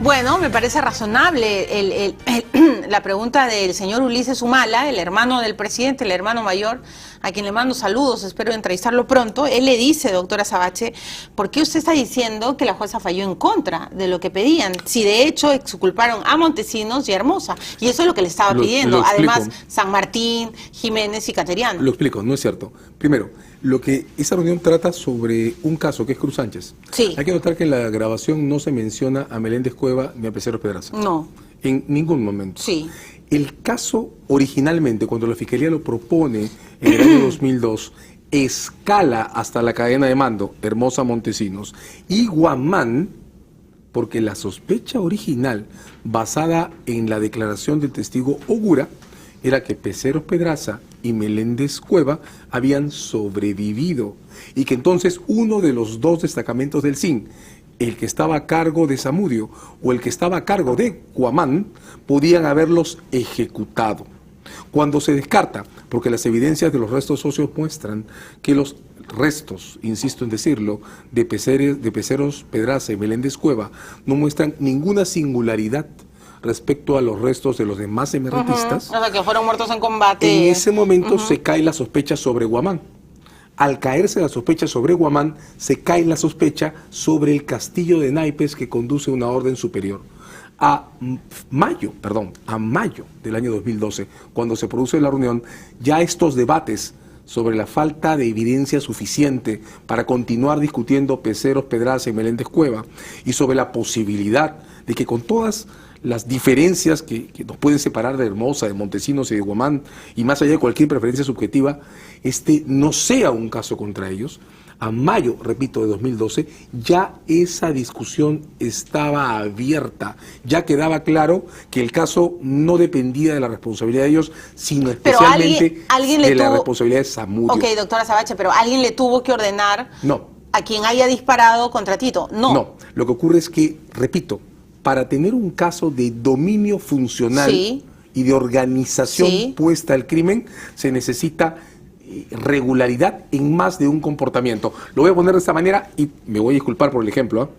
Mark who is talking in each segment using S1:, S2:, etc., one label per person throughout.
S1: Bueno, me parece razonable la pregunta del señor Ulises Humala, el hermano del presidente, el hermano mayor, a quien le mando saludos, espero entrevistarlo pronto. Él le dice, doctora Sabache, ¿por qué usted está diciendo que la jueza falló en contra de lo que pedían? Si de hecho exculparon a Montesinos y a Hermosa, y eso es lo que le estaba pidiendo, además San Martín, Jiménez y Cateriano.
S2: Lo explico, no es cierto. Primero, lo que esa reunión trata sobre un caso que es Cruz Sánchez.
S1: Sí.
S2: Hay que notar que en la grabación no se menciona a Meléndez Cueva ni a Peceros Pedraza.
S1: No.
S2: En ningún momento.
S1: Sí.
S2: El caso originalmente, cuando la Fiscalía lo propone en el año 2002, escala hasta la cadena de mando, Hermosa, Montesinos, y Guamán, porque la sospecha original, basada en la declaración del testigo Ogura, era que Peceros Pedraza y Meléndez Cueva habían sobrevivido y que entonces uno de los dos destacamentos del SIN, el que estaba a cargo de Zamudio o el que estaba a cargo de Guamán, podían haberlos ejecutado. Cuando se descarta, porque las evidencias de los restos óseos muestran que los restos, insisto en decirlo, de Peceros Pedraza y Meléndez Cueva no muestran ninguna singularidad respecto a los restos de los demás emergentistas.
S1: O sea, que fueron muertos en combate.
S2: En ese momento se cae la sospecha sobre Guamán. Al caerse la sospecha sobre Guamán, se cae la sospecha sobre el castillo de naipes que conduce a una orden superior. A mayo del año 2012, cuando se produce la reunión, ya estos debates sobre la falta de evidencia suficiente para continuar discutiendo Peceros Pedraza y Meléndez Cueva, y sobre la posibilidad de que con todas las diferencias que nos pueden separar de Hermosa, de Montesinos y de Guamán, y más allá de cualquier preferencia subjetiva, no sea un caso contra ellos. A mayo, repito, de 2012, ya esa discusión estaba abierta, ya quedaba claro que el caso no dependía de la responsabilidad de ellos, sino especialmente de la responsabilidad de Zamudio.
S1: Ok, doctora Sabache, pero ¿alguien le tuvo que ordenar a quien haya disparado contra Tito? No,
S2: lo que ocurre es que, repito, para tener un caso de dominio funcional y de organización puesta al crimen, se necesita regularidad en más de un comportamiento. Lo voy a poner de esta manera y me voy a disculpar por el ejemplo,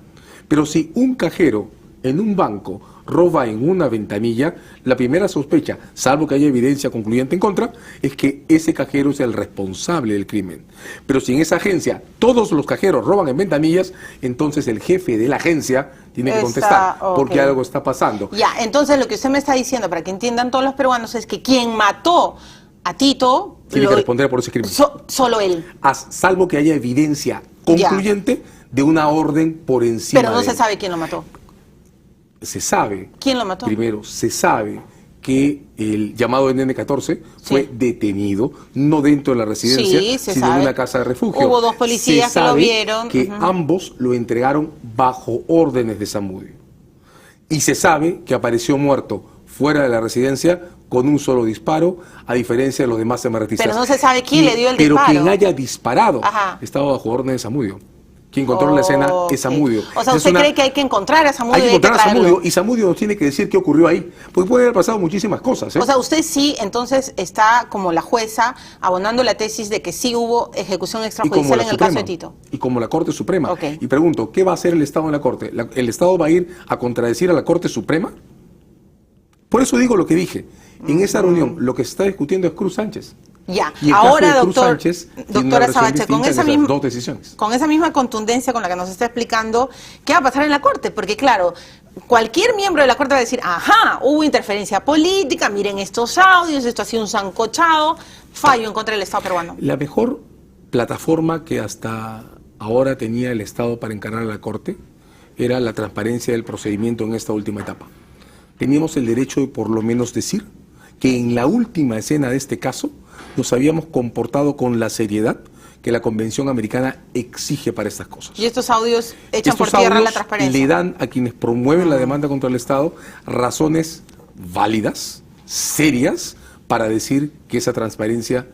S2: pero si un cajero en un banco roba en una ventanilla, la primera sospecha, salvo que haya evidencia concluyente en contra, es que ese cajero es el responsable del crimen. Pero si en esa agencia todos los cajeros roban en ventanillas, entonces el jefe de la agencia tiene que contestar, porque algo está pasando.
S1: Ya, entonces lo que usted me está diciendo, para que entiendan todos los peruanos, es que quien mató a Tito
S2: tiene que responder por ese crimen.
S1: Solo él.
S2: Salvo que haya evidencia concluyente de una orden por encima.
S1: Pero no se sabe quién lo mató.
S2: Se sabe.
S1: ¿Quién lo mató?
S2: Primero, se sabe que el llamado NN14 fue detenido, no dentro de la residencia, sino en una casa de refugio.
S1: Hubo dos policías que lo vieron.
S2: Que ambos lo entregaron bajo órdenes de Zamudio. Y se sabe que apareció muerto fuera de la residencia con un solo disparo, a diferencia de los demás emergentistas.
S1: Pero no se sabe quién le dio el disparo.
S2: Pero quien haya disparado estaba bajo órdenes de Zamudio. Quien controla la escena es Zamudio.
S1: O sea, ¿usted cree que hay que encontrar a Zamudio?
S2: Hay que encontrar a Zamudio, y Zamudio nos tiene que decir qué ocurrió ahí, porque puede haber pasado muchísimas cosas.
S1: O sea, usted sí, entonces está como la jueza abonando la tesis de que sí hubo ejecución extrajudicial en el caso de Tito.
S2: Y como la Corte Suprema. Y pregunto, ¿qué va a hacer el Estado en la Corte? ¿El Estado va a ir a contradecir a la Corte Suprema? Por eso digo lo que dije. En esa reunión lo que se está discutiendo es Cruz Sánchez.
S1: Ya,
S2: y
S1: ahora,
S2: doctora
S1: Sabache, con esa misma contundencia con la que nos está explicando, ¿qué va a pasar en la Corte? Porque claro, cualquier miembro de la Corte va a decir, ajá, hubo interferencia política, miren estos audios, esto ha sido un sancochado, fallo en contra del Estado peruano.
S2: La mejor plataforma que hasta ahora tenía el Estado para encarar a la Corte era la transparencia del procedimiento en esta última etapa. Teníamos el derecho de por lo menos decir que en la última escena de este caso nos habíamos comportado con la seriedad que la Convención Americana exige para estas cosas.
S1: ¿Y estos audios echan por tierra la transparencia?
S2: Le dan a quienes promueven la demanda contra el Estado razones válidas, serias, para decir que esa transparencia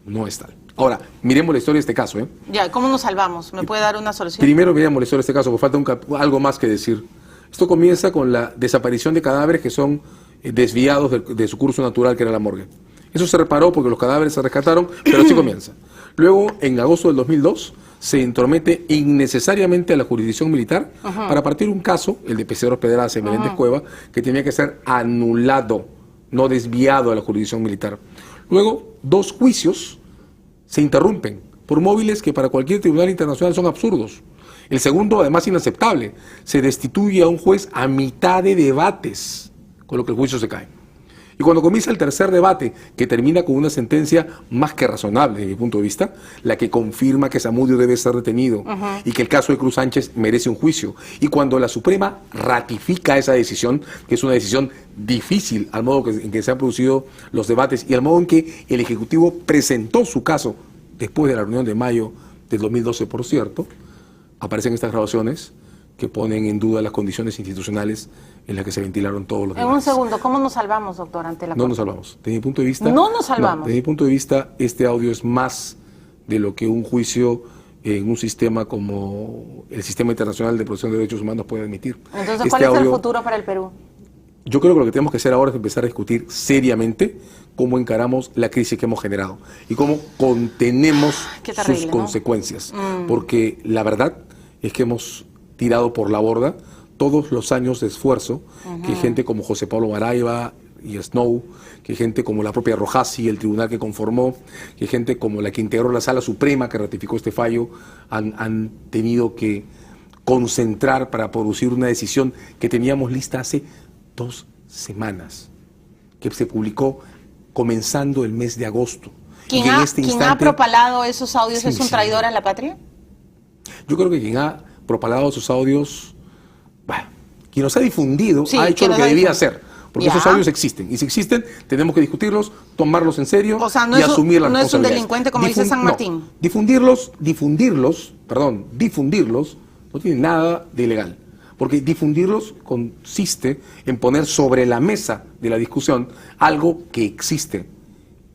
S2: no es tal. Ahora, miremos la historia de este caso.
S1: Ya, ¿cómo nos salvamos? ¿Me puede dar una solución?
S2: Primero miremos la historia de este caso, porque falta algo más que decir. Esto comienza con la desaparición de cadáveres que son desviados de su curso natural, que era la morgue. Eso se reparó porque los cadáveres se rescataron, pero así comienza. Luego, en agosto del 2002, se entromete innecesariamente a la jurisdicción militar para partir un caso, el de Peseros Pedraza y Meléndez Cueva, que tenía que ser anulado, no desviado a la jurisdicción militar. Luego, 2 juicios se interrumpen por móviles que para cualquier tribunal internacional son absurdos. El segundo, además, inaceptable. Se destituye a un juez a mitad de debates, con lo que el juicio se cae. Y cuando comienza el tercer debate, que termina con una sentencia más que razonable, desde mi punto de vista, la que confirma que Zamudio debe ser detenido y que el caso de Cruz Sánchez merece un juicio. Y cuando la Suprema ratifica esa decisión, que es una decisión difícil al modo en que se han producido los debates y al modo en que el Ejecutivo presentó su caso después de la reunión de mayo del 2012, por cierto, aparecen estas grabaciones que ponen en duda las condiciones institucionales en las que se ventilaron todos los debates.
S1: En un segundo, ¿cómo nos salvamos, doctor, ante la
S2: No
S1: Corte?
S2: nos salvamos. Desde mi punto de vista...
S1: No nos salvamos.
S2: Desde mi punto de vista, este audio es más de lo que un juicio en un sistema como el Sistema Internacional de Protección de Derechos Humanos puede admitir.
S1: Entonces, ¿cuál es el futuro para el Perú?
S2: Yo creo que lo que tenemos que hacer ahora es empezar a discutir seriamente cómo encaramos la crisis que hemos generado y cómo contenemos sus consecuencias. Porque la verdad es que hemos tirado por la borda todos los años de esfuerzo que gente como José Pablo Barayba y Snow, que gente como la propia Rojasi, el tribunal que conformó, que gente como la que integró la Sala Suprema que ratificó este fallo, han tenido que concentrar para producir una decisión que teníamos lista hace 2 semanas, que se publicó comenzando el mes de agosto.
S1: ¿Quién ha propalado esos audios es un traidor a la patria?
S2: Yo creo que quien ha propalado esos audios, bueno, quien los ha difundido, ha hecho lo que debía hacer. Porque esos audios existen. Y si existen, tenemos que discutirlos, tomarlos en serio y asumir las responsabilidades.
S1: No es un delincuente como dice San Martín.
S2: No, difundirlos, no tiene nada de ilegal. Porque difundirlos consiste en poner sobre la mesa de la discusión algo que existe.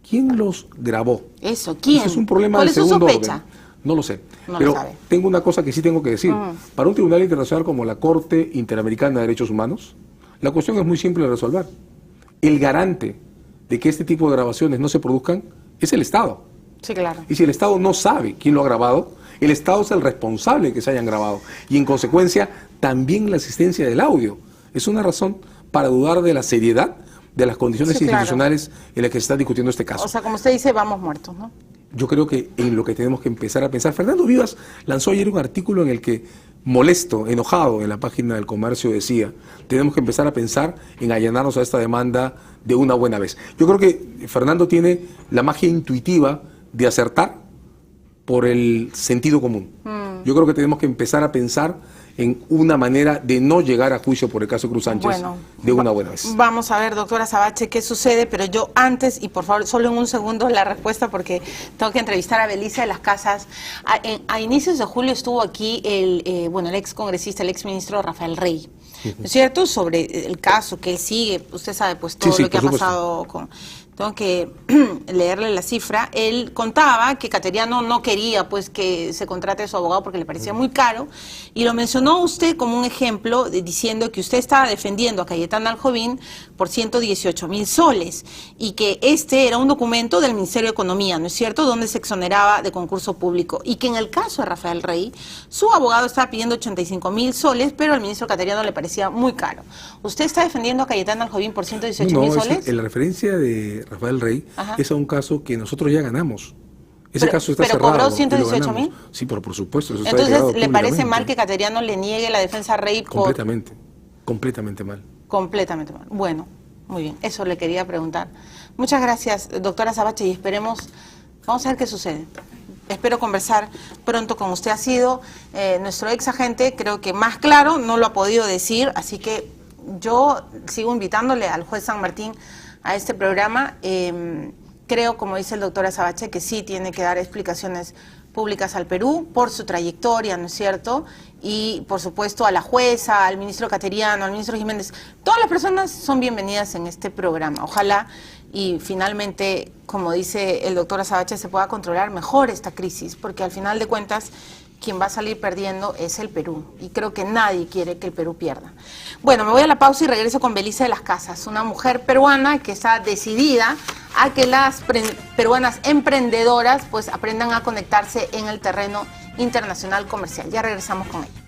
S2: ¿Quién los grabó?
S1: Eso, ¿quién?
S2: Ese es un problema
S1: ¿Cuál
S2: de
S1: es su
S2: segundo
S1: sospecha?
S2: orden. No lo sé.
S1: No
S2: pero
S1: lo sabe.
S2: Tengo una cosa que sí tengo que decir. Para un tribunal internacional como la Corte Interamericana de Derechos Humanos, la cuestión es muy simple de resolver. El garante de que este tipo de grabaciones no se produzcan es el Estado.
S1: Sí, claro.
S2: Y si el Estado no sabe quién lo ha grabado, el Estado es el responsable de que se hayan grabado. Y en consecuencia, también la existencia del audio es una razón para dudar de la seriedad de las condiciones institucionales en las que se está discutiendo este caso.
S1: O sea, como usted dice, vamos muertos, ¿no?
S2: Yo creo que en lo que tenemos que empezar a pensar. Fernando Vivas lanzó ayer un artículo en el que, molesto, enojado, en la página del Comercio decía, tenemos que empezar a pensar en allanarnos a esta demanda de una buena vez. Yo creo que Fernando tiene la magia intuitiva de acertar por el sentido común. Yo creo que tenemos que empezar a pensar en una manera de no llegar a juicio por el caso Cruz Sánchez de una buena vez.
S1: Vamos a ver, doctora Sabache, qué sucede, pero yo antes, y por favor, solo en un segundo la respuesta porque tengo que entrevistar a Belisa de las Casas. A inicios de julio estuvo aquí el ex congresista, el ex ministro Rafael Rey, ¿no es cierto?, sobre el caso que él sigue. Usted sabe pues todo lo que ha pasado con... Tengo que leerle la cifra. Él contaba que Cateriano no quería pues que se contrate a su abogado porque le parecía muy caro, y lo mencionó usted como un ejemplo diciendo que usted estaba defendiendo a Cayetana Aljovín por 118.000 soles y que este era un documento del Ministerio de Economía, ¿no es cierto?, donde se exoneraba de concurso público, y que en el caso de Rafael Rey su abogado estaba pidiendo 85.000 soles, pero al ministro Cateriano le parecía muy caro. ¿Usted está defendiendo a Cayetana Aljovín por 118.000 soles?
S2: En la referencia de Rafael Rey es a un caso que nosotros ya ganamos. Ese caso está cerrado.
S1: ¿Pero cobró 118.000?
S2: Sí, pero por supuesto. Eso
S1: entonces, ¿le parece mal que Cateriano le niegue la defensa a Rey?
S2: Completamente mal.
S1: Completamente mal. Bueno, muy bien. Eso le quería preguntar. Muchas gracias, doctora Sabache, y esperemos, vamos a ver qué sucede. Espero conversar pronto con usted. Ha sido nuestro ex agente, creo que más claro, no lo ha podido decir, así que yo sigo invitándole al juez San Martín a este programa. Creo, como dice el doctor Azabache, que sí tiene que dar explicaciones públicas al Perú por su trayectoria, ¿no es cierto? Y, por supuesto, a la jueza, al ministro Cateriano, al ministro Jiménez. Todas las personas son bienvenidas en este programa. Ojalá y finalmente, como dice el doctor Azabache, se pueda controlar mejor esta crisis, porque al final de cuentas quien va a salir perdiendo es el Perú, y creo que nadie quiere que el Perú pierda. Bueno, me voy a la pausa y regreso con Belisa de las Casas, una mujer peruana que está decidida a que las peruanas emprendedoras pues aprendan a conectarse en el terreno Internacional Comercial. Ya regresamos con ella.